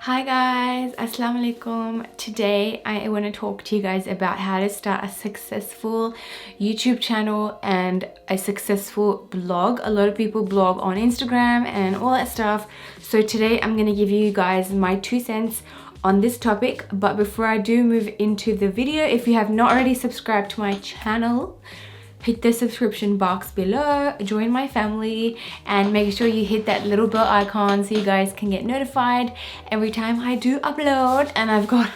Hi guys, assalamu alaikum. Today I want to talk to you guys about how to start a successful YouTube channel and a successful blog. A lot of people blog on Instagram and all that stuff. So today I'm going to give you guys my 2 cents on this topic. But before I do move into the video, if you have not already subscribed to my channel, hit the subscription box below, join my family, and make sure you hit that little bell icon so you guys can get notified every time I do upload. And I've got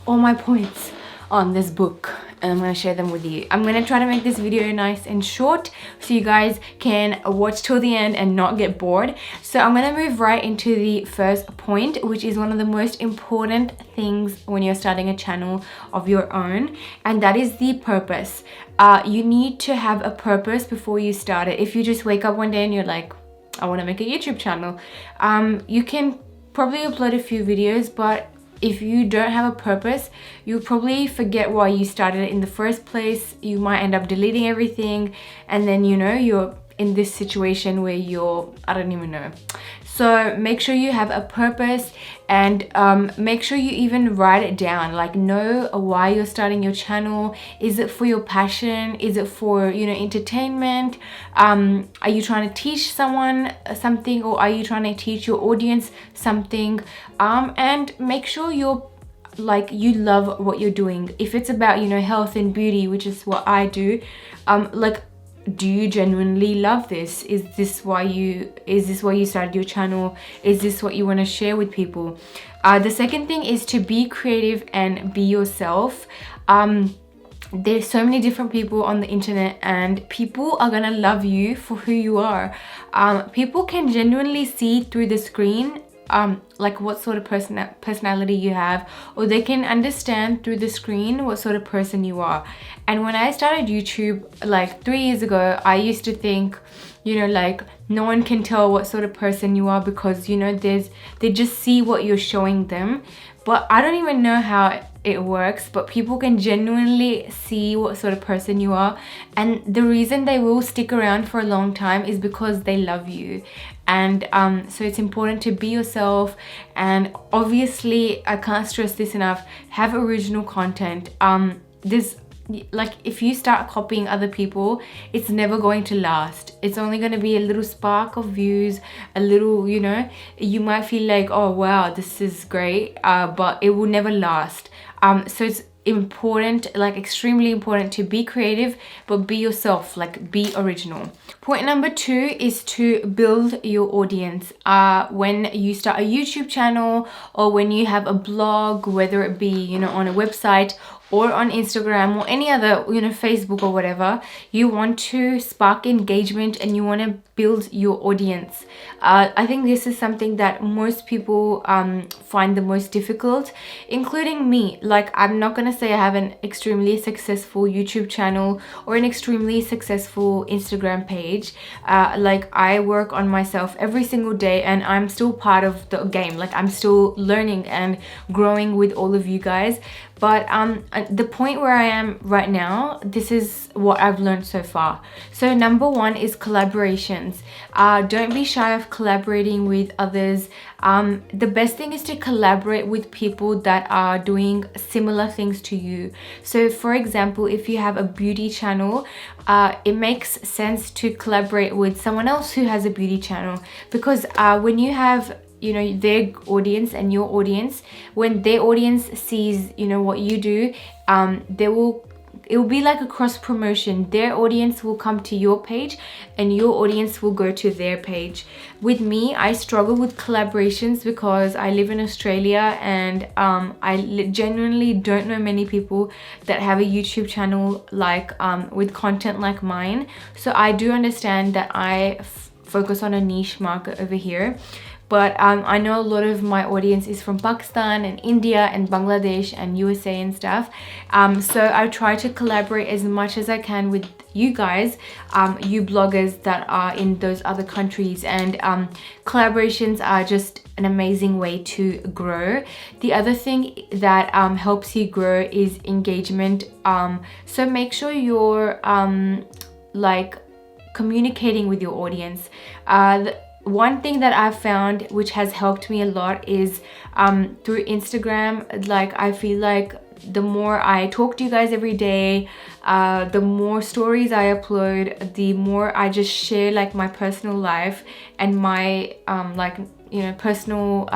all my points on this book and I'm going to share them with you. I'm going to try to make this video nice and short so you guys can watch till the end and not get bored. So I'm going to move right into the first point, which is one of the most important things when you're starting a channel of your own, and that is the purpose. You need to have a purpose before you start it. If you just wake up one day and you're like, I want to make a YouTube channel, you can probably upload a few videos, but if you don't have a purpose, you'll probably forget why you started it in the first place. You might end up deleting everything, and then you're in this situation where I don't even know. So make sure you have a purpose, and make sure you even write it down. Like, know why you're starting your channel. Is it for your passion? Is it for entertainment? Are you trying to teach someone something, or are you trying to teach your audience something? And make sure you love what you're doing. If it's about health and beauty, which is what I do, do you genuinely love this? Is this why you started your channel? Is this what you want to share with people? The second thing is to be creative and be yourself. There's so many different people on the internet, and people are gonna love you for who you are. People can genuinely see through the screen like what sort of personality you have, or they can understand through the screen what sort of person you are. And when I started YouTube like 3 years ago, I used to think no one can tell what sort of person you are, because they just see what you're showing them. But I don't even know how it works, but people can genuinely see what sort of person you are, and the reason they will stick around for a long time is because they love you. And so it's important to be yourself, and obviously I can't stress this enough, have original content. If you start copying other people, it's never going to last. It's only going to be a little spark of views, a little, you might feel like, oh wow, this is great, but it will never last. So it's important, extremely important, to be creative but be yourself, be original. Point number 2 is to build your audience. When you start a YouTube channel, or when you have a blog, whether it be on a website or on Instagram or any other Facebook or whatever, you want to spark engagement and you want to build your audience. I think this is something that most people find the most difficult, including me. I'm not gonna say I have an extremely successful YouTube channel or an extremely successful Instagram page. I work on myself every single day, and I'm still part of the game. I'm still learning and growing with all of you guys. But the point where I am right now, this is what I've learned so far. So number 1 is collaborations. Don't be shy of collaborating with others. The best thing is to collaborate with people that are doing similar things to you. So for example, if you have a beauty channel, it makes sense to collaborate with someone else who has a beauty channel, because when you have their audience and your audience, when their audience sees what you do, it will be like a cross promotion. Their audience will come to your page and your audience will go to their page. With me, I struggle with collaborations because I live in Australia, and I genuinely don't know many people that have a YouTube channel with content like mine. So I do understand that I focus on a niche market over here. But I know a lot of my audience is from Pakistan and India and Bangladesh and USA and stuff. So I try to collaborate as much as I can with you guys, you bloggers that are in those other countries. And collaborations are just an amazing way to grow. The other thing that helps you grow is engagement. So make sure you're communicating with your audience. one thing that I've found which has helped me a lot is through Instagram. Like, I feel like the more I talk to you guys every day, the more stories I upload, the more I just share like my personal life and my like, you know, personal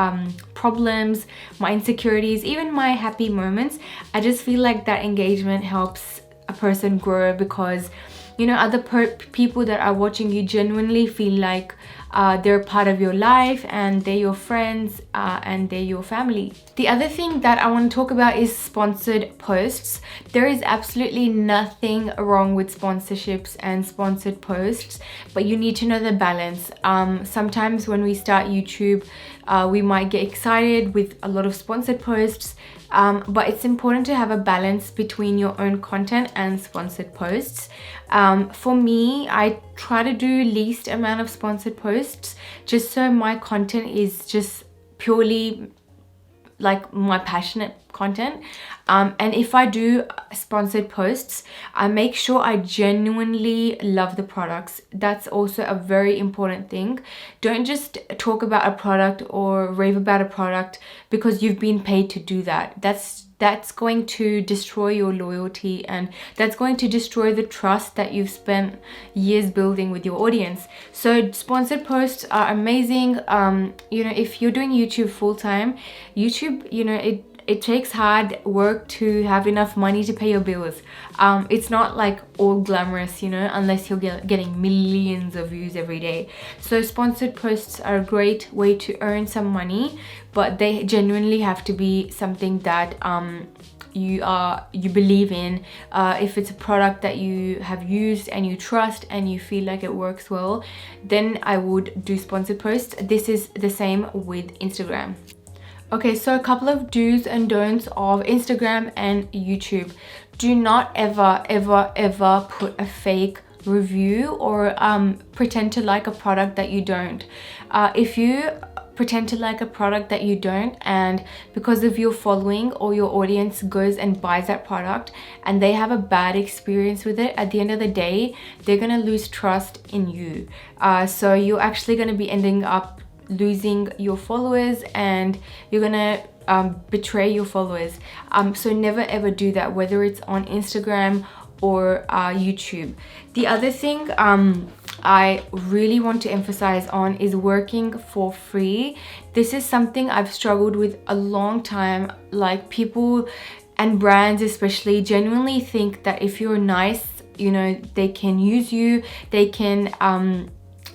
problems, my insecurities, even my happy moments. I just feel like that engagement helps a person grow, because, you know, other people that are watching you genuinely feel like they're part of your life, and they're your friends, and they're your family. The other thing that I want to talk about is sponsored posts. There is absolutely nothing wrong with sponsorships and sponsored posts, but you need to know the balance. Sometimes when we start YouTube, we might get excited with a lot of sponsored posts, but it's important to have a balance between your own content and sponsored posts. For me, I try to do least amount of sponsored posts, just so my content is just purely like my passionate content. And if I do sponsored posts, I make sure I genuinely love the products. That's also a very important thing. Don't just talk about a product or rave about a product because you've been paid to do that. That's going to destroy your loyalty, and that's going to destroy the trust that you've spent years building with your audience. So sponsored posts are amazing. You know, if you're doing YouTube full time, YouTube, you know, it takes hard work to have enough money to pay your bills. It's not like all glamorous, you know, unless you're getting millions of views every day. So sponsored posts are a great way to earn some money, but they genuinely have to be something that you believe in. If it's a product that you have used and you trust and you feel like it works well, then I would do sponsored posts. This is the same with Instagram. Okay, so a couple of do's and don'ts of Instagram and YouTube. Do not ever put a fake review or pretend to like a product that you don't. If you pretend to like a product that you don't, and because of your following or your audience goes and buys that product and they have a bad experience with it, at the end of the day, they're gonna lose trust in you. So you're actually gonna be ending up losing your followers, and you're gonna betray your followers. So never ever do that, whether it's on Instagram or YouTube. The other thing I really want to emphasize on is working for free. This is something I've struggled with a long time. Like, people and brands especially genuinely think that if you're nice, you know, they can use you, they can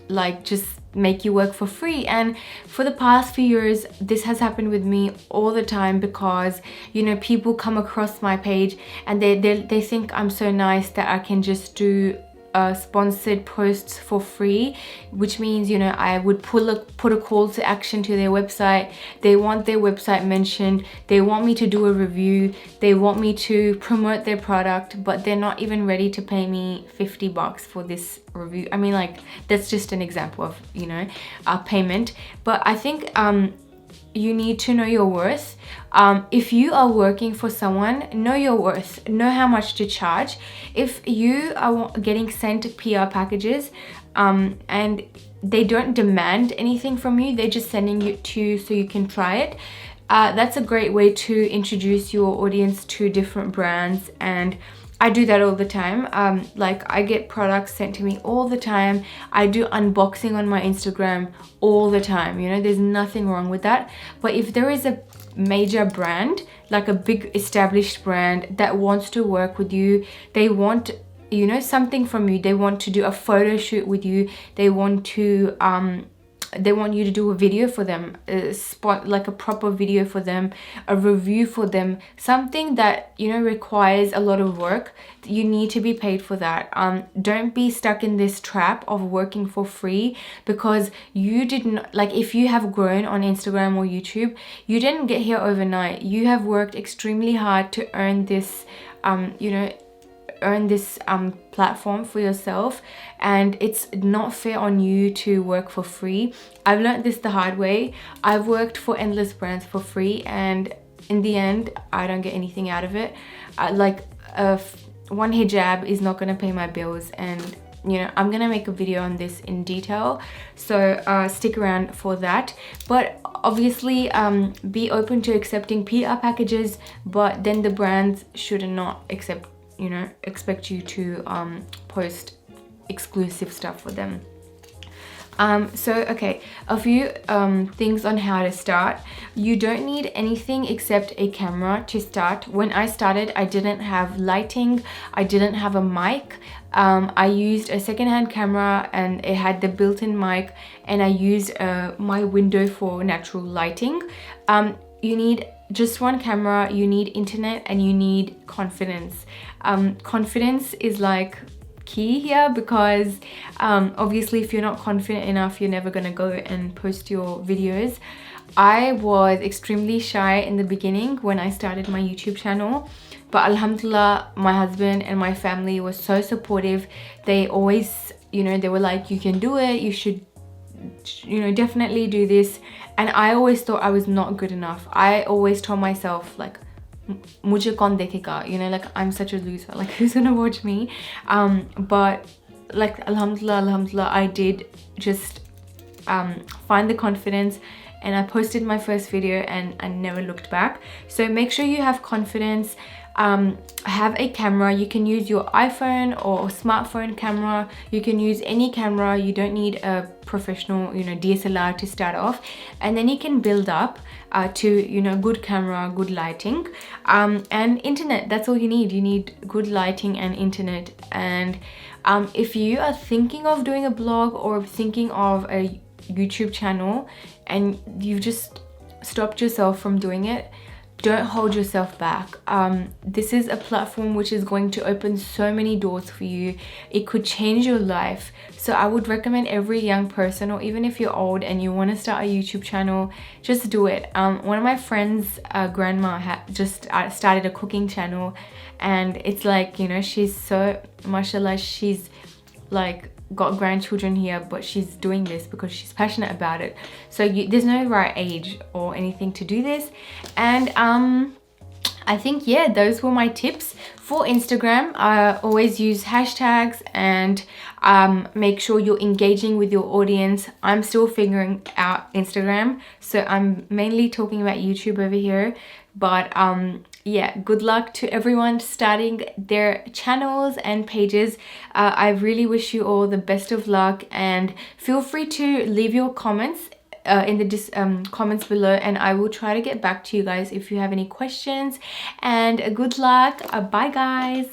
like just make you work for free. And for the past few years, this has happened with me all the time, because, you know, people come across my page and they think I'm so nice that I can just do sponsored posts for free, which means, you know, I would put a call to action to their website. They want their website mentioned, they want me to do a review, they want me to promote their product, but they're not even ready to pay me $50 for this review. I mean, like, that's just an example of, you know, payment. But I think you need to know your worth. If you are working for someone, know your worth, know how much to charge. If you are getting sent PR packages and they don't demand anything from you, they're just sending it to you so you can try it, that's a great way to introduce your audience to different brands. And I do that all the time. Like, I get products sent to me all the time. I do unboxing on my Instagram all the time. You know, there's nothing wrong with that. But if there is a major brand, like a big established brand that wants to work with you, they want, you know, something from you, they want to do a photo shoot with you, they want you to do a video for them, like a proper video for them, a review for them, something that, you know, requires a lot of work. You need to be paid for that. Don't be stuck in this trap of working for free, because you didn't, like, if you have grown on Instagram or YouTube, you didn't get here overnight. You have worked extremely hard to earn this, you know, earn this platform for yourself, and it's not fair on you to work for free. I've learned this the hard way. I've worked for endless brands for free, and in the end, I don't get anything out of it. Like, one hijab is not going to pay my bills, and you know, I'm gonna make a video on this in detail, so stick around for that. But obviously be open to accepting PR packages, but then the brands should not accept, you know, expect you to post exclusive stuff for them. So okay, a few things on how to start. You don't need anything except a camera to start. When I started, I didn't have lighting, I didn't have a mic. I used a secondhand camera and it had the built-in mic, and I used my window for natural lighting. You need just one camera, you need internet, and you need confidence. Confidence is like key here, because obviously if you're not confident enough, you're never gonna go and post your videos. I was extremely shy in the beginning when I started my YouTube channel, but alhamdulillah, my husband and my family were so supportive. They always, you know, they were like, you can do it, you should, you know, definitely do this. And I always thought I was not good enough. I always told myself like, mujhe kaun dekhega, you know, like I'm such a loser, like who's gonna watch me? But like alhamdulillah, I did just find the confidence, and I posted my first video and I never looked back. So make sure you have confidence. Have a camera. You can use your iPhone or smartphone camera. You can use any camera. You don't need a professional, you know, DSLR to start off, and then you can build up to, you know, good camera, good lighting, and internet. That's all you need. You need good lighting and internet. And if you are thinking of doing a blog or thinking of a YouTube channel and you've just stopped yourself from doing it, don't hold yourself back. This is a platform which is going to open so many doors for you. It could change your life. So I would recommend every young person, or even if you're old and you want to start a YouTube channel, just do it. One of my friends' grandma just started a cooking channel, and it's like, you know, she's so, mashallah, she's like got grandchildren here, but she's doing this because she's passionate about it. So there's no right age or anything to do this. And I think, yeah, those were my tips for Instagram. Always use hashtags, and make sure you're engaging with your audience. I'm still figuring out Instagram, so I'm mainly talking about YouTube over here. But yeah, good luck to everyone starting their channels and pages. I really wish you all the best of luck, and feel free to leave your comments in the comments below, and I will try to get back to you guys if you have any questions. And good luck. Bye guys.